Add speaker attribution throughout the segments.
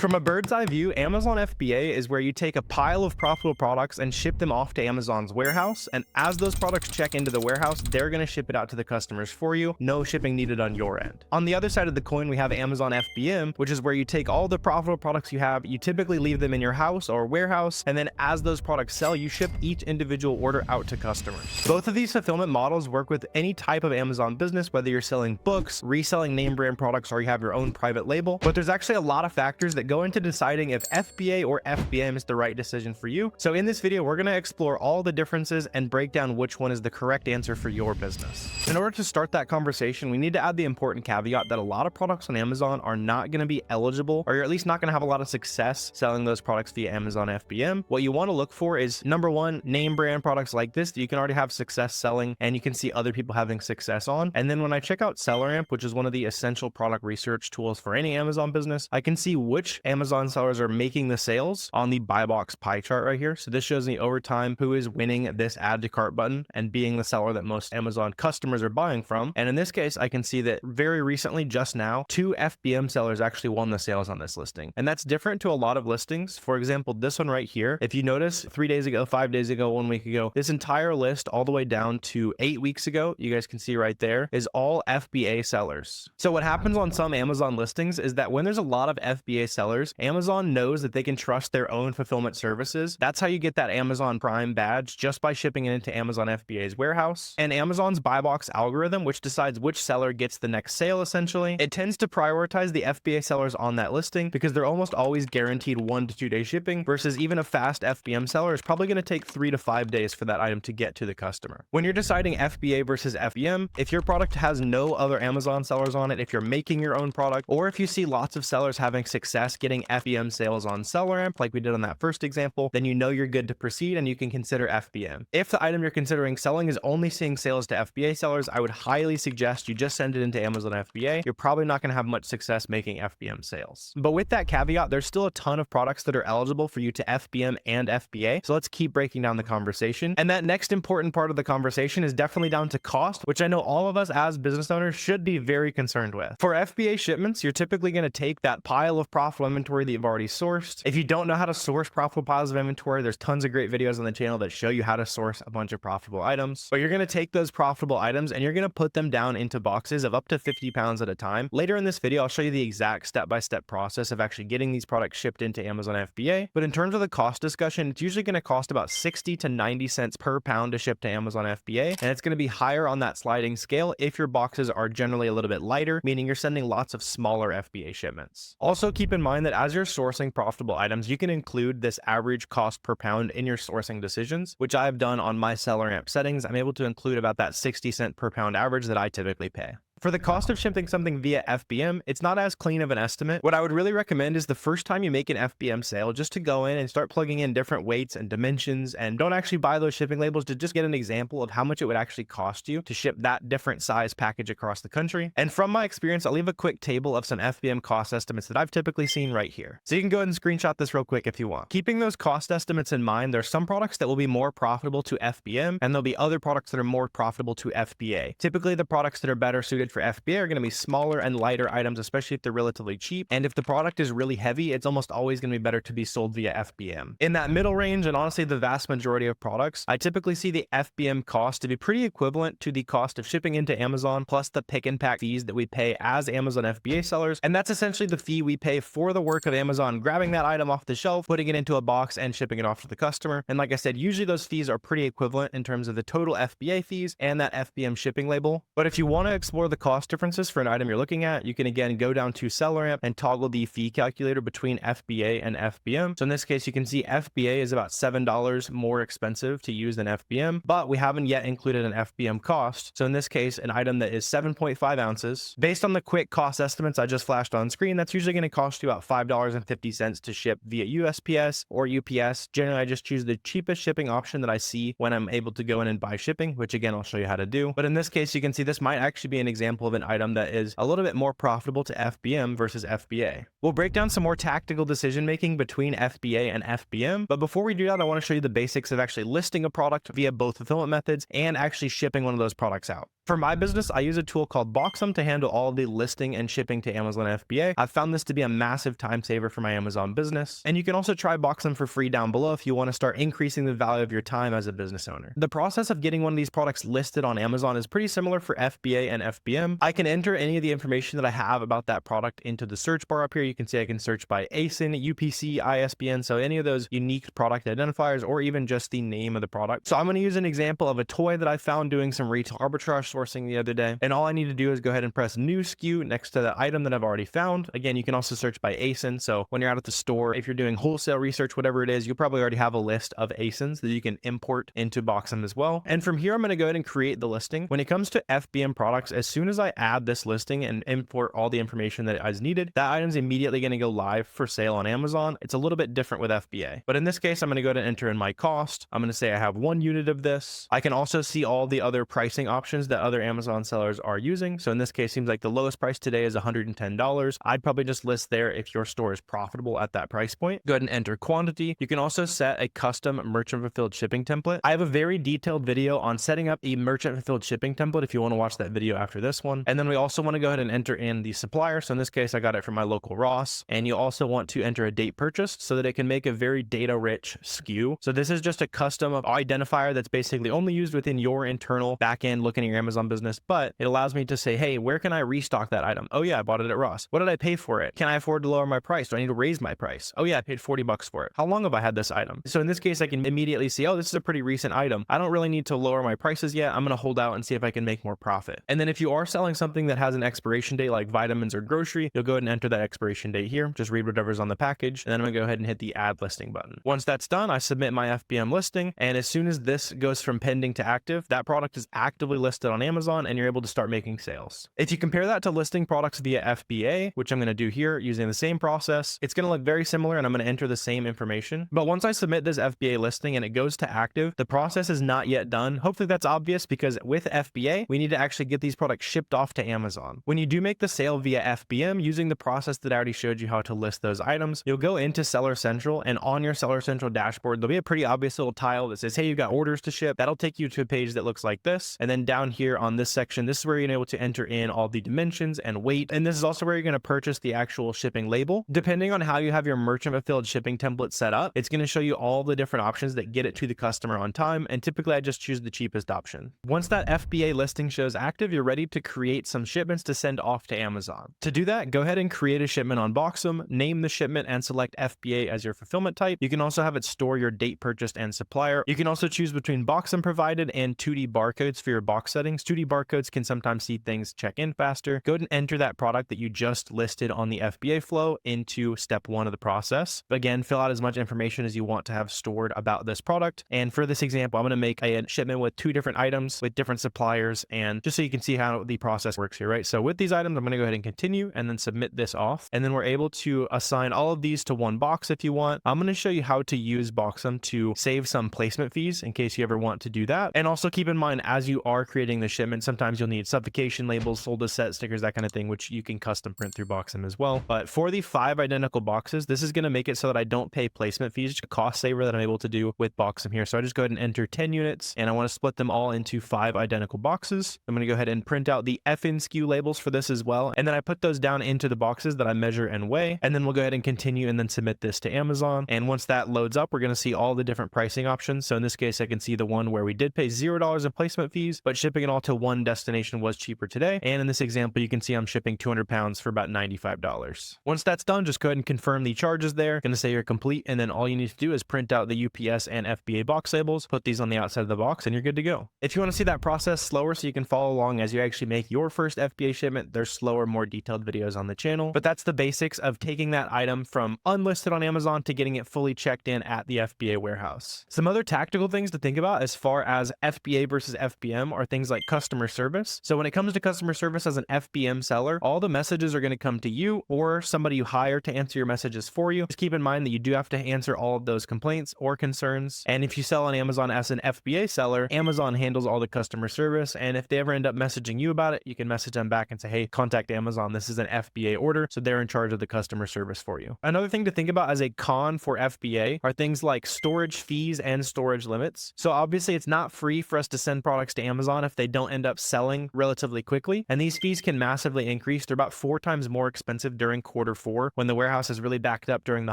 Speaker 1: From a bird's eye view, Amazon FBA is where you take a pile of profitable products and ship them off to Amazon's warehouse, and as those products check into the warehouse, they're going to ship it out to the customers for you, no shipping needed on your end. On the other side of the coin, we have Amazon FBM, which is where you take all the profitable products you have, you typically leave them in your house or warehouse, and then as those products sell, you ship each individual order out to customers. Both of these fulfillment models work with any type of Amazon business, whether you're selling books, reselling name brand products, or you have your own private label, but there's actually a lot of factors that go into deciding if FBA or FBM is the right decision for you. So in this video, we're going to explore all the differences and break down which one is the correct answer for your business. In order to start that conversation, we need to add the important caveat that a lot of products on Amazon are not going to be eligible, or you're at least not going to have a lot of success selling those products via Amazon FBM. What you want to look for is, number one, name brand products like this that you can already have success selling and you can see other people having success on. And then when I check out SellerAmp, which is one of the essential product research tools for any Amazon business, I can see which Amazon sellers are making the sales on the buy box pie chart right here. So this shows me over time who is winning this add to cart button and being the seller that most Amazon customers are buying from. And in this case, I can see that very recently, just now, 2 FBM sellers actually won the sales on this listing. And that's different to a lot of listings. For example, this one right here, if you notice 3 days ago, 5 days ago, 1 week ago, this entire list all the way down to 8 weeks ago, you guys can see right there, is all FBA sellers. So what happens on some Amazon listings is that when there's a lot of FBA sellers, Amazon knows that they can trust their own fulfillment services. That's how you get that Amazon Prime badge, just by shipping it into Amazon FBA's warehouse. And Amazon's buy box algorithm, which decides which seller gets the next sale, essentially, it tends to prioritize the FBA sellers on that listing because they're almost always guaranteed 1 to 2 day shipping, versus even a fast FBM seller is probably going to take 3 to 5 days for that item to get to the customer. When you're deciding FBA versus FBM, if your product has no other Amazon sellers on it, if you're making your own product, or if you see lots of sellers having success getting FBM sales on SellerAmp, like we did on that first example, then you know you're good to proceed and you can consider FBM. If the item you're considering selling is only seeing sales to FBA sellers, I would highly suggest you just send it into Amazon FBA. You're probably not going to have much success making FBM sales. But with that caveat, there's still a ton of products that are eligible for you to FBM and FBA. So let's keep breaking down the conversation. And that next important part of the conversation is definitely down to cost, which I know all of us as business owners should be very concerned with. For FBA shipments, you're typically going to take that pile of profitable inventory that you've already sourced. If you don't know how to source profitable piles of inventory, there's tons of great videos on the channel that show you how to source a bunch of profitable items. But you're going to take those profitable items and you're going to put them down into boxes of up to 50 pounds at a time. Later in this video, I'll show you the exact step-by-step process of actually getting these products shipped into Amazon FBA. But in terms of the cost discussion, it's usually going to cost about 60 to 90 cents per pound to ship to Amazon FBA. And it's going to be higher on that sliding scale if your boxes are generally a little bit lighter, meaning you're sending lots of smaller FBA shipments. Also keep in mind that as you're sourcing profitable items, you can include this average cost per pound in your sourcing decisions, which I've done on my SellerAmp settings. I'm able to include about that 60 cent per pound average that I typically pay. For the cost of shipping something via FBM, it's not as clean of an estimate. What I would really recommend is the first time you make an FBM sale, just to go in and start plugging in different weights and dimensions, and don't actually buy those shipping labels, to just get an example of how much it would actually cost you to ship that different size package across the country. And from my experience, I'll leave a quick table of some FBM cost estimates that I've typically seen right here. So you can go ahead and screenshot this real quick if you want. Keeping those cost estimates in mind, there's some products that will be more profitable to FBM, and there'll be other products that are more profitable to FBA. Typically, the products that are better suited for FBA are going to be smaller and lighter items, especially if they're relatively cheap. And if the product is really heavy, it's almost always going to be better to be sold via FBM. In that middle range, and honestly the vast majority of products, I typically see the FBM cost to be pretty equivalent to the cost of shipping into Amazon, plus the pick and pack fees that we pay as Amazon FBA sellers. And that's essentially the fee we pay for the work of Amazon grabbing that item off the shelf, putting it into a box, and shipping it off to the customer. And like I said, usually those fees are pretty equivalent in terms of the total FBA fees and that FBM shipping label. But if you want to explore the cost differences for an item you're looking at, you can again go down to SellerAmp and toggle the fee calculator between FBA and FBM. So in this case, you can see FBA is about $7 more expensive to use than FBM, but we haven't yet included an FBM cost. So in this case, an item that is 7.5 ounces, based on the quick cost estimates I just flashed on screen, that's usually going to cost you about $5.50 to ship via USPS or UPS. Generally, I just choose the cheapest shipping option that I see when I'm able to go in and buy shipping, which again, I'll show you how to do. But in this case, you can see this might actually be an example example of an item that is a little bit more profitable to FBM versus FBA. We'll break down some more tactical decision making between FBA and FBM, but before we do that, I want to show you the basics of actually listing a product via both fulfillment methods and actually shipping one of those products out. For my business, I use a tool called Boxum to handle all of the listing and shipping to Amazon FBA. I've found this to be a massive time saver for my Amazon business. And you can also try Boxum for free down below if you want to start increasing the value of your time as a business owner. The process of getting one of these products listed on Amazon is pretty similar for FBA and FBM. I can enter any of the information that I have about that product into the search bar up here. You can see I can search by ASIN, UPC, ISBN, so any of those unique product identifiers or even just the name of the product. So I'm going to use an example of a toy that I found doing some retail arbitrage sourcing the other day. And all I need to do is go ahead and press new SKU next to the item that I've already found. Again, you can also search by ASIN. So when you're out at the store, if you're doing wholesale research, whatever it is, you probably already have a list of ASINs that you can import into Boxum as well. And from here, I'm going to go ahead and create the listing. When it comes to FBM products, as soon as I add this listing and import all the information that is needed, that item's immediately going to go live for sale on Amazon. It's a little bit different with FBA. But in this case, I'm going to go ahead and enter in my cost. I'm going to say I have 1 unit of this. I can also see all the other pricing options that other Amazon sellers are using. So in this case, seems like the lowest price today is $110. I'd probably just list there if your store is profitable at that price point. Go ahead and enter quantity. You can also set a custom merchant fulfilled shipping template. I have a very detailed video on setting up a merchant fulfilled shipping template if you want to watch that video after this one. And then we also want to go ahead and enter in the supplier. So in this case, I got it from my local Ross. And you also want to enter a date purchased so that it can make a very data rich SKU. So this is just a custom identifier that's basically only used within your internal backend looking at your Amazon business, but it allows me to say, hey, where can I restock that item? Oh yeah, I bought it at Ross. What did I pay for it? Can I afford to lower my price? Do I need to raise my price? Oh yeah, I paid $40 for it. How long have I had this item? So in this case, I can immediately see, oh, this is a pretty recent item. I don't really need to lower my prices yet. I'm going to hold out and see if I can make more profit. And then if you are selling something that has an expiration date like vitamins or grocery, you'll go ahead and enter that expiration date here. Just read whatever's on the package. And then I'm going to go ahead and hit the add listing button. Once that's done, I submit my FBM listing. And as soon as this goes from pending to active, that product is actively listed on Amazon and you're able to start making sales. If you compare that to listing products via FBA, which I'm going to do here using the same process, it's going to look very similar and I'm going to enter the same information. But once I submit this FBA listing and it goes to active, the process is not yet done. Hopefully that's obvious because with FBA, we need to actually get these products shipped off to Amazon. When you do make the sale via FBM using the process that I already showed you how to list those items, you'll go into Seller Central and on your Seller Central dashboard, there'll be a pretty obvious little tile that says, hey, you've got orders to ship. That'll take you to a page that looks like this. And then down here on this section, this is where you're able to enter in all the dimensions and weight. And this is also where you're going to purchase the actual shipping label. Depending on how you have your merchant fulfilled shipping template set up, it's going to show you all the different options that get it to the customer on time. And typically I just choose the cheapest option. Once that FBA listing shows active, you're ready to create some shipments to send off to Amazon. To do that, go ahead and create a shipment on Boxum, name the shipment and select FBA as your fulfillment type. You can also have it store your date purchased and supplier. You can also choose between Boxum provided and 2D barcodes for your box settings. 2D barcodes can sometimes see things check in faster. Go ahead and enter that product that you just listed on the FBA flow into step 1 of the process. But again, fill out as much information as you want to have stored about this product. And for this example, I'm going to make a shipment with 2 different items with different suppliers, and just so you can see how the process works here, right? So with these items, I'm going to go ahead and continue and then submit this off. And then we're able to assign all of these to one box if you want. I'm going to show you how to use Boxum to save some placement fees in case you ever want to do that. And also keep in mind, as you are creating the shipment, sometimes you'll need suffocation labels, sold as set stickers, that kind of thing, which you can custom print through Boxum as well. But for the 5 identical boxes, this is going to make it so that I don't pay placement fees. It's a cost saver that I'm able to do with Boxum here. So I just go ahead and enter 10 units and I want to split them all into 5 identical boxes. I'm going to go ahead and print out the FN SKU labels for this as well. And then I put those down into the boxes that I measure and weigh. And then we'll go ahead and continue and then submit this to Amazon. And once that loads up, we're going to see all the different pricing options. So in this case, I can see the one where we did pay $0 in placement fees, but shipping it all to one destination was cheaper today. And in this example, you can see I'm shipping 200 pounds for about $95. Once that's done, just go ahead and confirm the charges there. Going to say you're complete. And then all you need to do is print out the UPS and FBA box labels, put these on the outside of the box, and you're good to go. If you want to see that process slower so you can follow along as you actually make your first FBA shipment, there's slower, more detailed videos on the channel. But that's the basics of taking that item from unlisted on Amazon to getting it fully checked in at the FBA warehouse. Some other tactical things to think about as far as FBA versus FBM are things like customer service. So when it comes to customer service as an FBM seller, all the messages are going to come to you or somebody you hire to answer your messages for you. Just keep in mind that you do have to answer all of those complaints or concerns. And if you sell on Amazon as an FBA seller, Amazon handles all the customer service. And if they ever end up messaging you about it, you can message them back and say, hey, contact Amazon. This is an FBA order. So they're in charge of the customer service for you. Another thing to think about as a con for FBA are things like storage fees and storage limits. So obviously it's not free for us to send products to Amazon if they don't end up selling relatively quickly. And these fees can massively increase. They're about 4 times more expensive during Q4 when the warehouse is really backed up during the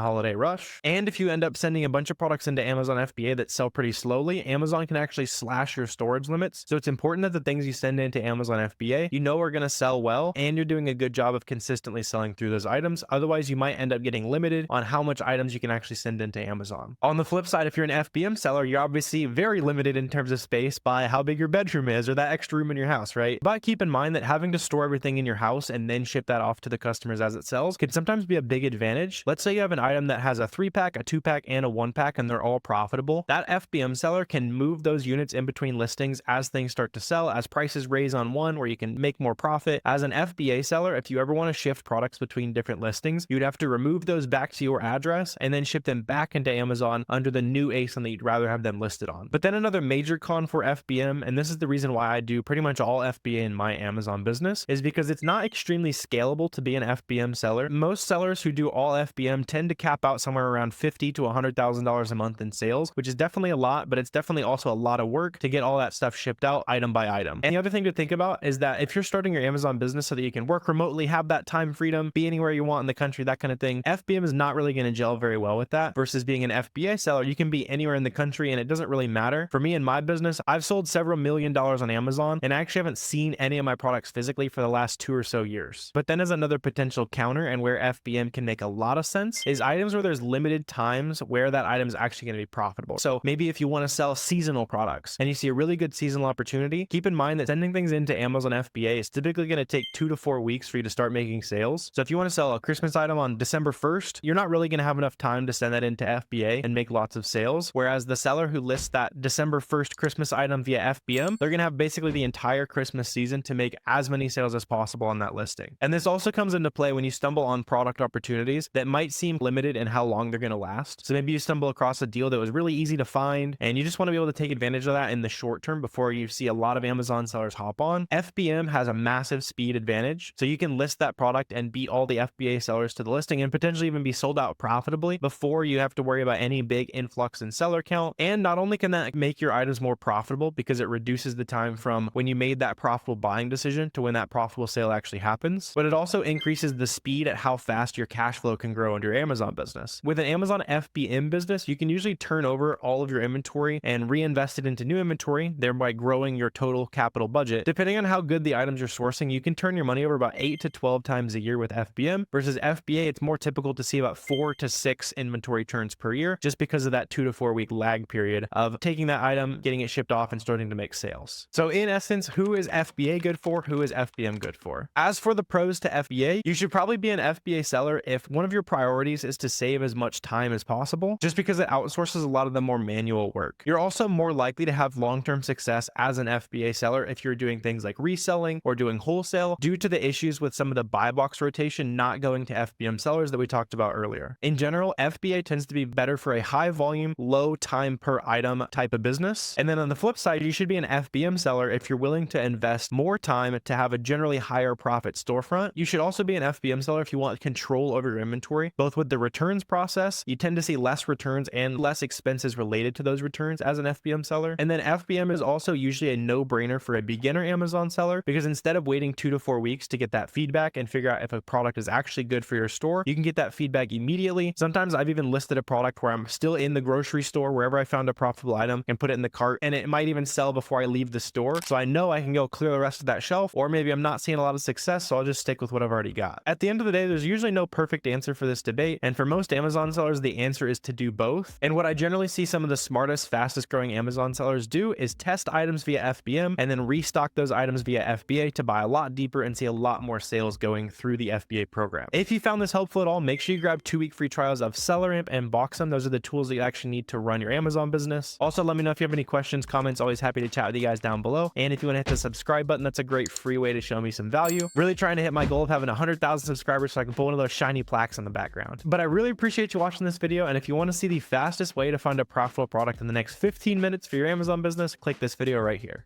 Speaker 1: holiday rush. And if you end up sending a bunch of products into Amazon FBA that sell pretty slowly, Amazon can actually slash your storage limits. So it's important that the things you send into Amazon FBA, you know, are going to sell well, and you're doing a good job of consistently selling through those items. Otherwise, you might end up getting limited on how much items you can actually send into Amazon. On the flip side, if you're an FBM seller, you're obviously very limited in terms of space by how big your bedroom is or that extra room in your house, right? But keep in mind that having to store everything in your house and then ship that off to the customers as it sells can sometimes be a big advantage. Let's say you have an item that has a 3-pack, a 2-pack, and a 1-pack, and they're all profitable. That FBM seller can move those units in between listings as things start to sell, as prices raise on one where you can make more profit. As an FBA seller, if you ever want to shift products between different listings, you'd have to remove those back to your address and then ship them back into Amazon under the new ASIN that you'd rather have them listed on. But then another major con for FBM, and this is the reason why I do pretty much all FBA in my Amazon business, is because it's not extremely scalable to be an FBM seller. Most sellers who do all FBM tend to cap out somewhere around $50,000 to $100,000 a month in sales, which is definitely a lot, but it's definitely also a lot of work to get all that stuff shipped out item by item. And the other thing to think about is that if you're starting your Amazon business so that you can work remotely, have that time freedom, be anywhere you want in the country, that kind of thing, FBM is not really going to gel very well with that. Versus being an FBA seller, you can be anywhere in the country and it doesn't really matter. For me in my business, I've sold several $1 million on Amazon, and I actually haven't seen any of my products physically for the last 2 or so years. But then as another potential counter, and where FBM can make a lot of sense, is items where there's limited times where that item is actually going to be profitable. So maybe if you want to sell seasonal products and you see a really good seasonal opportunity, keep in mind that sending things into Amazon FBA is typically going to take 2 to 4 weeks for you to start making sales. So if you want to sell a Christmas item on December 1st, you're not really going to have enough time to send that into FBA and make lots of sales. Whereas the seller who lists that December 1st Christmas item via FBM, they're going to have basically the entire Christmas season to make as many sales as possible on that listing. And this also comes into play when you stumble on product opportunities that might seem limited in how long they're going to last. So maybe you stumble across a deal that was really easy to find and you just want to be able to take advantage of that in the short term before you see a lot of Amazon sellers hop on. FBM has a massive speed advantage. So you can list that product and beat all the FBA sellers to the listing and potentially even be sold out profitably before you have to worry about any big influx in seller count. And not only can that make your items more profitable because it reduces the time from when you made that profitable buying decision to when that profitable sale actually happens, but it also increases the speed at how fast your cash flow can grow in your Amazon business. With an Amazon FBM business, you can usually turn over all of your inventory and reinvest it into new inventory, thereby growing your total capital budget. Depending on how good the items you're sourcing, you can turn your money over about 8 to 12 times a year with FBM, versus FBA, it's more typical to see about 4 to 6 inventory turns per year, just because of that 2 to 4 week lag period of taking that item, getting it shipped off, and starting to make sales. So in essence, who is FBA good for? Who is FBM good for? As for the pros to FBA, you should probably be an FBA seller if one of your priorities is to save as much time as possible, just because it outsources a lot of the more manual work. You're also more likely to have long-term success as an FBA seller if you're doing things like reselling or doing wholesale, due to the issues with some of the buy box rotation not going to FBM sellers that we talked about earlier. In general, FBA tends to be better for a high volume, low time per item type of business. And then on the flip side, you should be an FBM seller if you're willing to invest more time to have a generally higher profit storefront. You should also be an FBM seller if you want control over your inventory, both with the returns process. You tend to see less returns and less expenses related to those returns as an FBM seller. And then FBM is also usually a no-brainer for a beginner Amazon seller, because instead of waiting 2 to 4 weeks to get that feedback and figure out if a product is actually good for your store, you can get that feedback immediately. Sometimes I've even listed a product where I'm still in the grocery store, wherever I found a profitable item, and put it in the cart, and it might even sell before I leave the store. So I know I can go clear the rest of that shelf, or maybe I'm not seeing a lot of success, so I'll just stick with what I've already got. At the end of the day, there's usually no perfect answer for this debate, and for most Amazon sellers, the answer is to do both. And what I generally see some of the smartest, fastest growing Amazon sellers do is test items via FBM and then restock those items via FBA to buy a lot deeper and see a lot more sales going through the FBA program. If you found this helpful at all, make sure you grab 2-week free trials of SellerAmp and Boxem. Those are the tools that you actually need to run your Amazon business. Also, let me know if you have any questions, comments. Always happy to chat with you guys down below. And if you want to hit the subscribe button, that's a great free way to show me some value. Really trying to hit my goal of having 100,000 subscribers so I can put one of those shiny plaques in the background. But I really appreciate you watching this video. And if you want to see the fastest way to find a profitable product in the next 15 minutes for your Amazon business, click this video right here.